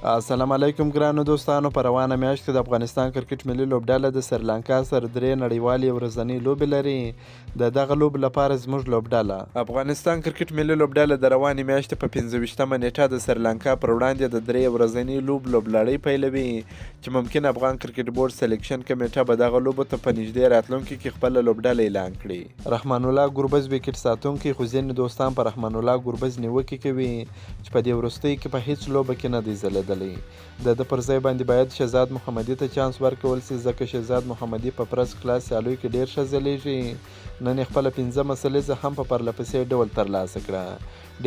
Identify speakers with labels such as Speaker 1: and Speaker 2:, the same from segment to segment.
Speaker 1: السلام علیکم ګرانو دوستانو. په روانه میاشت کې د افغانستان کرکټ ملي لوبډله د سریلانکا سره 3 نړیوالې ورځنۍ لوبې لري. د دغه لوبو لپاره زموږ لوبډله افغانستان کرکټ ملي لوبډله د روانې میاشتې په 25مه نیټه د سریلانکا پر وړاندې د 3 ورځنۍ لوبلړۍ پیلوي چې ممکن افغان کرکټ بورډ سلیکشن کمیټه به دغه لوبو ته په نږدې راتلونکي کې خپله لوبډله اعلان کړي. رحمان الله ګوربز وکټ ساتونکی، خو ځینې دوستان په رحمان الله ګوربز نیوکې کوي چې په دې وروستیو کې په هیڅ لوبه کې نه دی ځلیدلی. د پر ځای باندې باید شهزاد محمدي ته چانس ورکول سي، ځکه شهزاد محمدي په فرست کلاس سیالیو کې ډیر ښه ځلیږي. نن یې خپله 5مه سلیزه هم په پرلپسې ډول ترلاسه کړه.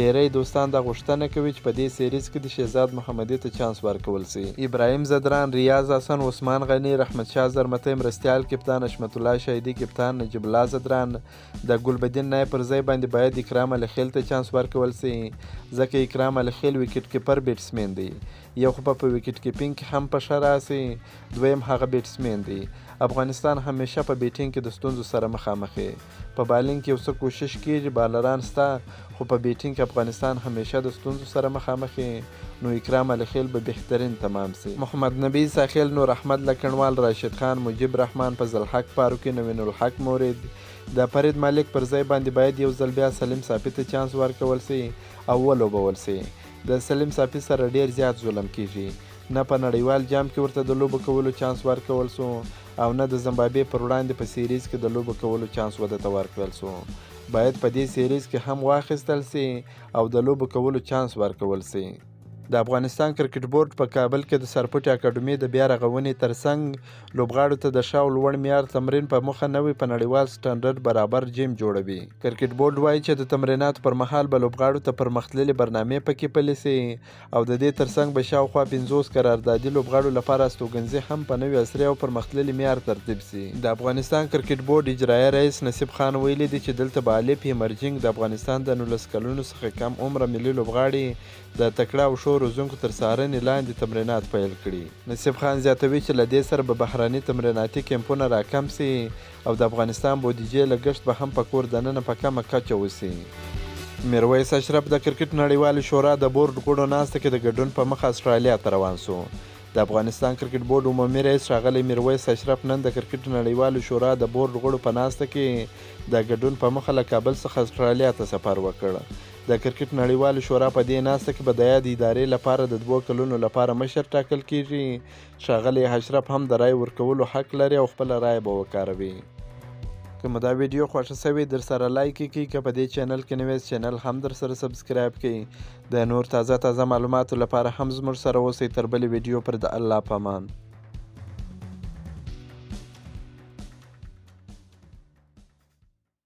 Speaker 1: ډیری دوستان دا غوښتنه کوي چې په دې سیریز کې د شهزاد محمدي ته چانس ورکول سي. ابراهیم زدران، ریاض حسن، عثمان غني، رحمت شاه زرمتی مرستیال کپتان، حشمت الله شهیدي کپتان، نجیب الله زدران، د ګلبدین نایب پر ځای باندې باید اکرام الخیل ته چانس ورکول سي، ځکه اکرام الخیل وکټ کیپر بیټسمین دی. یو خو په وکټ کیپینګ کې هم په ښه راسي، دویم هغه بیټسمین دی. افغانستان همیشه په بیټینګ کې د ستونزو سره مخامخ دی. په بالینګ کې یو څه کوشش کیږي، بالران سته، خو په بیټینګ کې افغانستان همیشه د ستونزو سره مخامخ دی. نو اکرام الخیل به بهترین تمام سي. محمد نبی ساخیل، نور احمد لکنوال، راشد خان، مجیب رحمان، فضل حق فاروقي، نوین الحق مورد، د فرید مالک پر ځای باندې باید یو ځل بیا سلیم صافي ته چانس ورکول سي او ولوبول سي. د سلیم صافي سره ډیر زیات ظلم کیږي، نه په نړیوال جام کې ورته د لوبو کولو چانس ورکول سو او نه د زمبابوې پر وړاندې په سیریز کې د لوبو کولو چانس ورته ورکړل سو. باید په دې سیریز کې هم واخیستل سي او د لوبو کولو چانس ورکول سي. د افغانستان کرکټ بورډ په کابل کې د سرپټي اکاډمي د بیا رغونې ترڅنګ لوبغاړو ته د ښه او لوړ معیار تمرین په موخه نوی په نړیوال سټنډرډ برابر جیم جوړوي. کرکټ بورډ وایي چې د تمریناتو پر مهال به لوبغاړو ته پرمختللې برنامې پکې پلي سي او د دې ترڅنګ به شاوخوا 50 قراردادي لوبغاړو لپاره استوګنځي هم په نوي عصري او پرمختللي معیار ترتیب سي. د افغانستان کرکټ بورډ اجرایي رئیس نصیب خان ویلي دي چې دلته به الف ایمرجنګ د افغانستان د 19 کلونو څخه کم عمره ملي لوبغاړي د تکړه او ښو روزونکو تر څارنې لاندې تمرینات پیل کړي. نصیب خان زیاتوي چې له دې سره به بهرني تمریناتي کیمپونه راکم سي او د افغانستان بودیجې لګښت به هم په کور دننه په کمه کچه وسي. میرویس اشرف د کرکټ نړیوالې شورا د بورډ غړو ناسته کې د ګډون په مخه استرالیا ته روان سو. د افغانستان کرکټ بورډ عمومي رئیس ښاغلی میرویس اشرف نن د کرکټ نړیوالې شورا د بورډ غړو په ناسته کې د ګډون په مخه له کابل څخه استرالیا ته سفر وکړ. د کرکټ نړیوالې شورا په دې ناسته کې به د یاد ادارې لپاره د 2 کلونو لپاره مشر ټاکل کیږي. ښاغلی اشرف هم د رای ورکولو حق لري او خپله رای به وکاروي. که مو دا ویډیو خوښه سوې در سره لایک کړئ، که په دې چینل کې نوی چینل هم در سره سبسکرایب کړئ. د نور تازه معلوماتو لپاره هم زموږ سره اوسئ. تر بلې ویډیو پر د الله په امان.